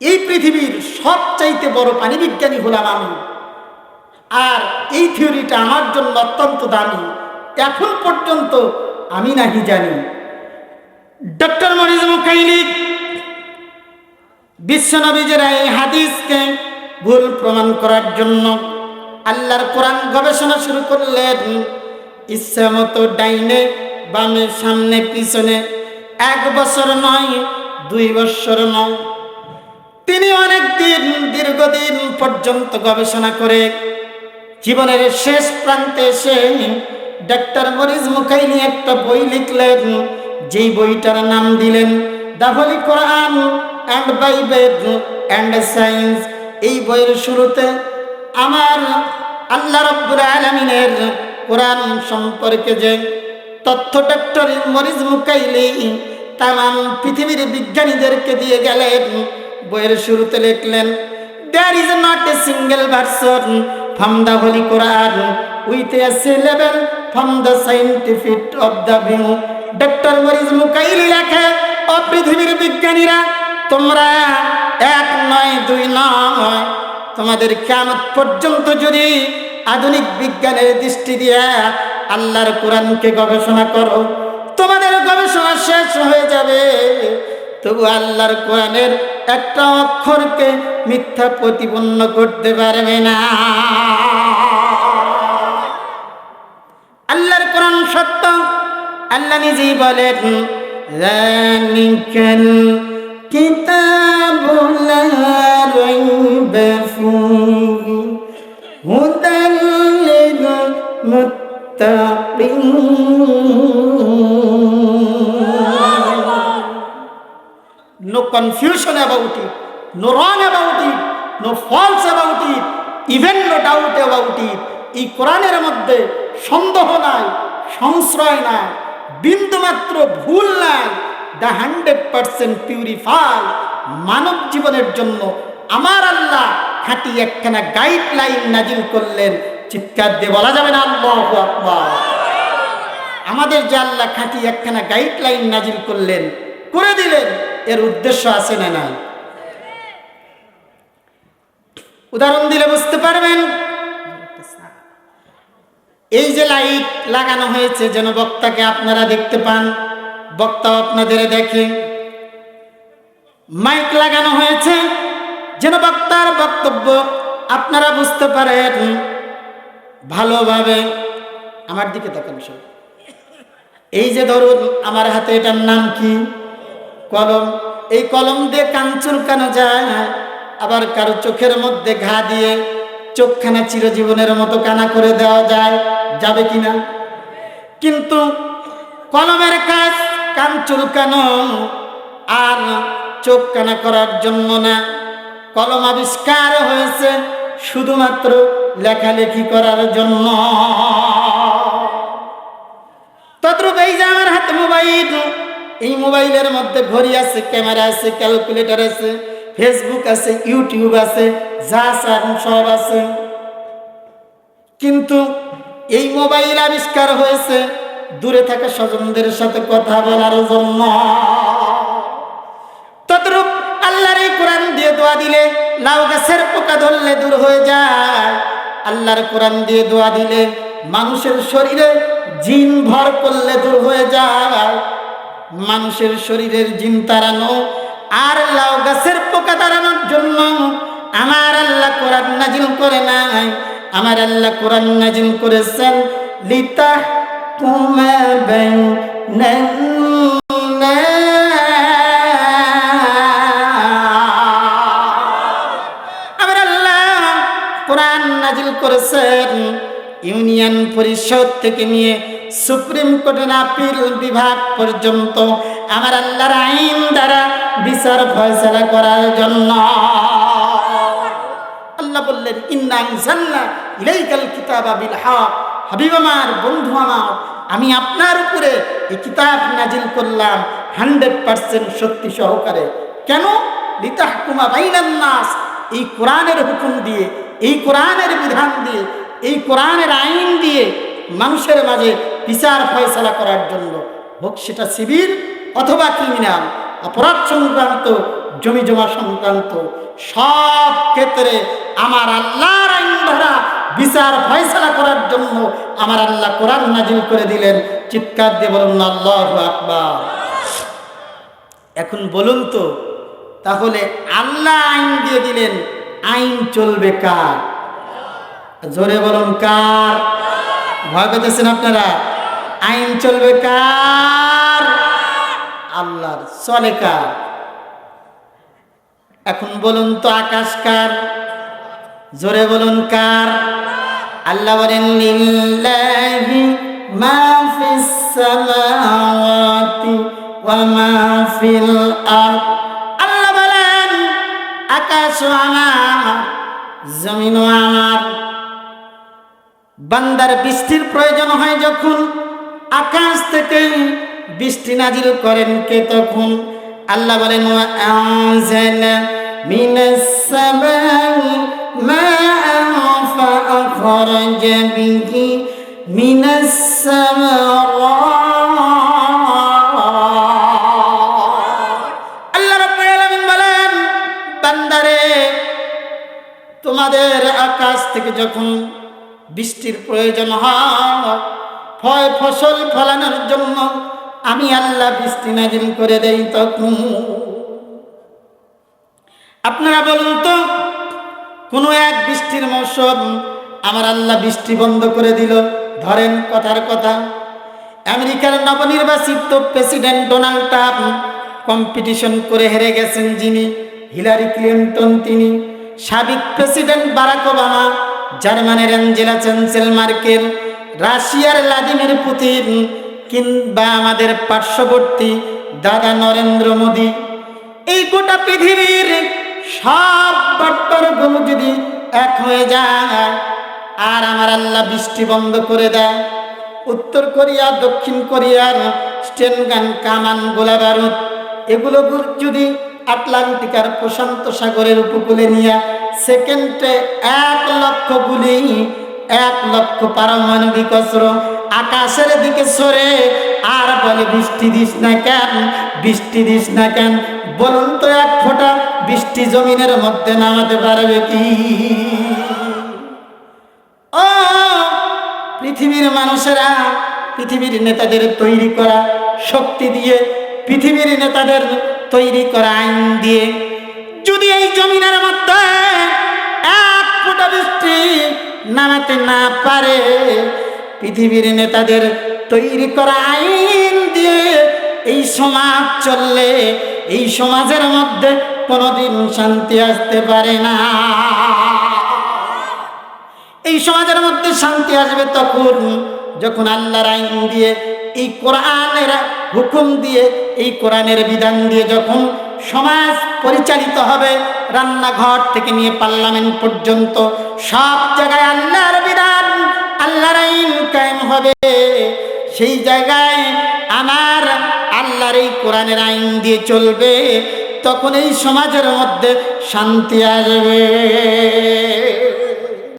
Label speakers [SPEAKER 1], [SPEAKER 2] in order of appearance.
[SPEAKER 1] এই পৃথিবীর সবচাইতে বড় প্রাণীবিজ্ঞানী হলাম আমি, আর এই থিওরিটা আমার জন্য অত্যন্ত দামি। এখন পর্যন্ত আমি নাকি জানি ডক্টর মরিস মুকাইলি বিশ্বনবীজের এই হাদিসকে ভুল প্রমাণ করার জন্য আল্লাহর কোরআন গবেষণা শুরু করলেন। ইচ্ছা মতো ডাইনে বামে সামনে পিছনে, 1 বছর নয় 2 বছর নয়, তিনি অনেক দিন দীর্ঘদিন পর্যন্ত গবেষণা করে জীবনের শেষ প্রান্তে এসে ডক্টর মরিস মুকাইলি একটা বই লিখলেন, যেই বইটার নাম দিলেন the Holi Quran and Bible and science. এই বইয়ের শুরুতে আমার আল্লাহ রাব্বুল আলামিনের কোরআন সম্পর্কে যে তথ্য ডক্টর মরিস মুকাইলি তামাম পৃথিবীর বিজ্ঞানীদেরকে দিয়ে গেলেন, বইয়ের শুরুতে লিখলেন, there is not a single version from the Holy Quran with a syllable from the scientific of the view. Doctor Maurice Bucaille লেখে, ও পৃথিবীর বিজ্ঞানীরা, তোমরা 1 নয় 2 নয়, তোমাদের কিয়ামত পর্যন্ত যদি আধুনিক বিজ্ঞানের দৃষ্টি দিয়ে আল্লাহর কোরআনকে গবেষণা করো, তোমাদের গবেষণা শেষ হয়ে যাবে, তবু আল্লাহর কোরআনের একটা অক্ষরকে মিথ্যা প্রতিপন্ন করতে পারবে না। আল্লাহর কোরআন সত্য। আল্লাহ নিজেই বলেন, যালিকাল কিতাবু লা রাইবা ফীহি হুদাল লিল মুত্তাকিন। No confusion about it, no wrong about it, no false about it, even no doubt about it. এই কোরআনের মধ্যে সন্দেহ নাই, সংশয় নাই, বিন্দুমাত্র ভুল নাই। The 100% purify. মানব জীবনের জন্য আমার আল্লাহ খাঁটি একখানা গাইডলাইন নাজিল করলেন। চিৎকার দিয়ে বলা যাবে না আল্লাহু আকবার। আমাদের যে আল্লাহ খাঁটি একখানা গাইডলাইন নাজিল করলেন, করে দিলেন, এর উদ্দেশ্য আছে না নাই? উদাহরণ দিলে বুঝতে পারবেন। এই যে লাইট লাগানো হয়েছে যেন বক্তাকে আপনারা দেখতে পান, বক্তা আপনাদের দেখে। মাইক লাগানো হয়েছে যেন বক্তার বক্তব্য আপনারা বুঝতে পারেন ভালোভাবে। আমার দিকে তাকান সব। এই যে ধরুন আমার হাতে, এটার নাম কি? কলম। এই কলম দিয়ে কান চুলকানো যায়, আবার কারো চোখের মধ্যে ঘা দিয়ে চোখখানা চিরজীবনের মতো কানা করে দেওয়া যায়, যাবে কিনা? কিন্তু কলমের কাজ কান চুলকানো আর চোখ কানা করার জন্য না। কলম আবিষ্কার হয়েছে শুধুমাত্র লেখালেখি করার জন্য। তদ্রূপ এই যে আমার হাতে মোবাইল, এই মোবাইলের মধ্যে ঘড়ি আছে, ক্যামেরা আছে, ক্যালকুলেটর আছে, ফেসবুক আছে, ইউটিউব আছে, যা সব আছে। কিন্তু এই মোবাইল আবিষ্কার হয়েছে দূরে থাকা স্বজনদের সাথে কথা বলার জন্য। তদ্রূপ আল্লাহর এই কোরআন দিয়ে দোয়া দিলে লাউ গাছের পোকা ধরলে দূর হয়ে যায়। আল্লাহর কোরআন দিয়ে দোয়া দিলে মানুষের শরীরে জিন ভর করলে দূর হয়ে যায়। মানুষের শরীরের জিন তাড়ানো আর লাউ গাছের পোকা তাড়ানোর জন্য আমার আল্লাহ কোরআন নাজিল করে নাই। আমার আল্লাহ কোরআন নাজিল করেছেন লিতাহকুমা বাইনান নাস। আমার আল্লাহ কোরআন নাজিল করেছেন ইউনিয়ন পরিষদ থেকে নিয়ে সুপ্রিম কোর্টের আপিল বিভাগ পর্যন্ত আমার আল্লাহর আইন দ্বারা বিচার ফয়সালা করার জন্য। আল্লাহ বললেন, ইন্না আনজালনা ইলাইকাল কিতাবা বিল হক। হাবিব আমার, বন্ধু আমার, আমি আপনার উপরে এই কিতাব নাজিল করলাম 100% সত্যি সহকারে। কেন? লিতাহকুমা বাইনান নাস। এই কোরআনের হুকুম দিয়ে, এই কোরআনের বিধান দিয়ে, এই কোরআনের আইন দিয়ে মানুষের মাঝে বিচার ফয়সালা করার জন্য, হোক সেটা সিভিল অথবা ক্রিমিনাল, অপরাধ সংক্রান্ত জমি জমা সংক্রান্ত সব ক্ষেত্রে আমার আল্লাহর আইন দ্বারা বিচার ফয়সালা করার জন্য আমার আল্লাহ কোরআন নাজিল করে দিলেন। চিৎকার দিয়ে বলুন আল্লাহু আকবার। এখন বলুন তো, তাহলে আল্লাহ আইন দিয়ে দিলেন, আইন চলবে কার? জোরে বলুন কার? ভয় পেতেছেন আপনারা? আইন চলবে কার? আল্লাহর। চলে কার? এখন বলুন তো, আকাশ কার? জোরে বলুন কার? আল্লাহ বলেন লিল্লাহি মা ফিস সামাওয়াতি ওয়া মা ফিল আরদ। আল্লাহ বলেন আকাশও আমার, জমিনও আমার। বান্দার বৃষ্টির প্রয়োজন হয় যখন আকাশ থেকে বৃষ্টি নাজিল করেন কে? তখন আল্লাহ বলেন ওয়া আনজালা মিনাস সামাই মাআন ফাআখরাজা বিহি মিনাস সামারাত। আল্লাহ রাব্বুল আলামিন বলেন বান্দারে, তোমাদের আকাশ থেকে যখন বৃষ্টির প্রয়োজন হয়, ফসল ফলানোর জন্য আমি আল্লাহ বৃষ্টি নাজিল করে দেই। তখন আপনারা বলুন তো, কোনো এক বৃষ্টির মৌসুম আমার আল্লাহ বৃষ্টি বন্ধ করে দিল। ধরেন কথার কথা, আমেরিকার নবনির্বাচিত প্রেসিডেন্ট ডোনাল্ড ট্রাম্প কম্পিটিশন করে হেরে গেছেন যিনি, হিলারি ক্লিন্টন তিনি, সাবেক প্রেসিডেন্ট বারাক ওবামা, জার্মানির অ্যাঞ্জেলা চ্যান্সেল মার্কেল, রাশিয়ার ভ্লাদিমির পুতিন, কিংবা আমাদের পার্শ্ববর্তী দাদা নরেন্দ্র মোদী, এই গোটা পৃথিবীর সব বাটপারগুলো যদি এক হয়ে যায় আর আমার আল্লাহ বৃষ্টি বন্ধ করে দেয়, উত্তর কোরিয়া, দক্ষিণ কোরিয়ার স্টেনগান, কামান, গোলা বারুদ এগুলো যদি আটলান্টিকার প্রশান্ত সাগরের উপকূলে নিয়ে সেকেন্ডে 1 লক্ষ গুলি, 1 লক্ষ পারমাণবিক অস্ত্র আকাশের দিকে সরে আর বলে বৃষ্টি দিস না কেন, বৃষ্টি দিস না কেন? বলুন তো, 1 ফোঁটা বৃষ্টি জমিনের মধ্যে নামাতে পারবে কি? ও পৃথিবীর মানুষেরা, পৃথিবীর নেতাদের তৈরি করা শক্তি দিয়ে, পৃথিবীর নেতাদের তৈরি করা আইন দিয়ে যদি এই জমিনের মধ্যে 1 ফোঁটা বৃষ্টি নামাতে না পারে, পৃথিবীর নেতাদের তৈরি করা আইন দিয়ে এই সমাজ চললে এই সমাজের মধ্যে কোনোদিন শান্তি আসতে পারে না। এই সমাজের মধ্যে শান্তি আসবে তখন যখন আল্লাহর আইন দিয়ে, এই কোরআনের হুকুম দিয়ে, এই কোরআনের বিধান দিয়ে যখন সমাজ পরিচালিত হবে, রান্নাঘর থেকে নিয়ে পার্লামেন্ট পর্যন্ত সব জায়গায় আল্লাহর বিধান, আল্লাহর আইন কায়েম হবে। সেই জায়গায় আমার আল্লাহর এই কোরআনের আইন দিয়ে চলবে, তখন এই সমাজের মধ্যে শান্তি আসবে।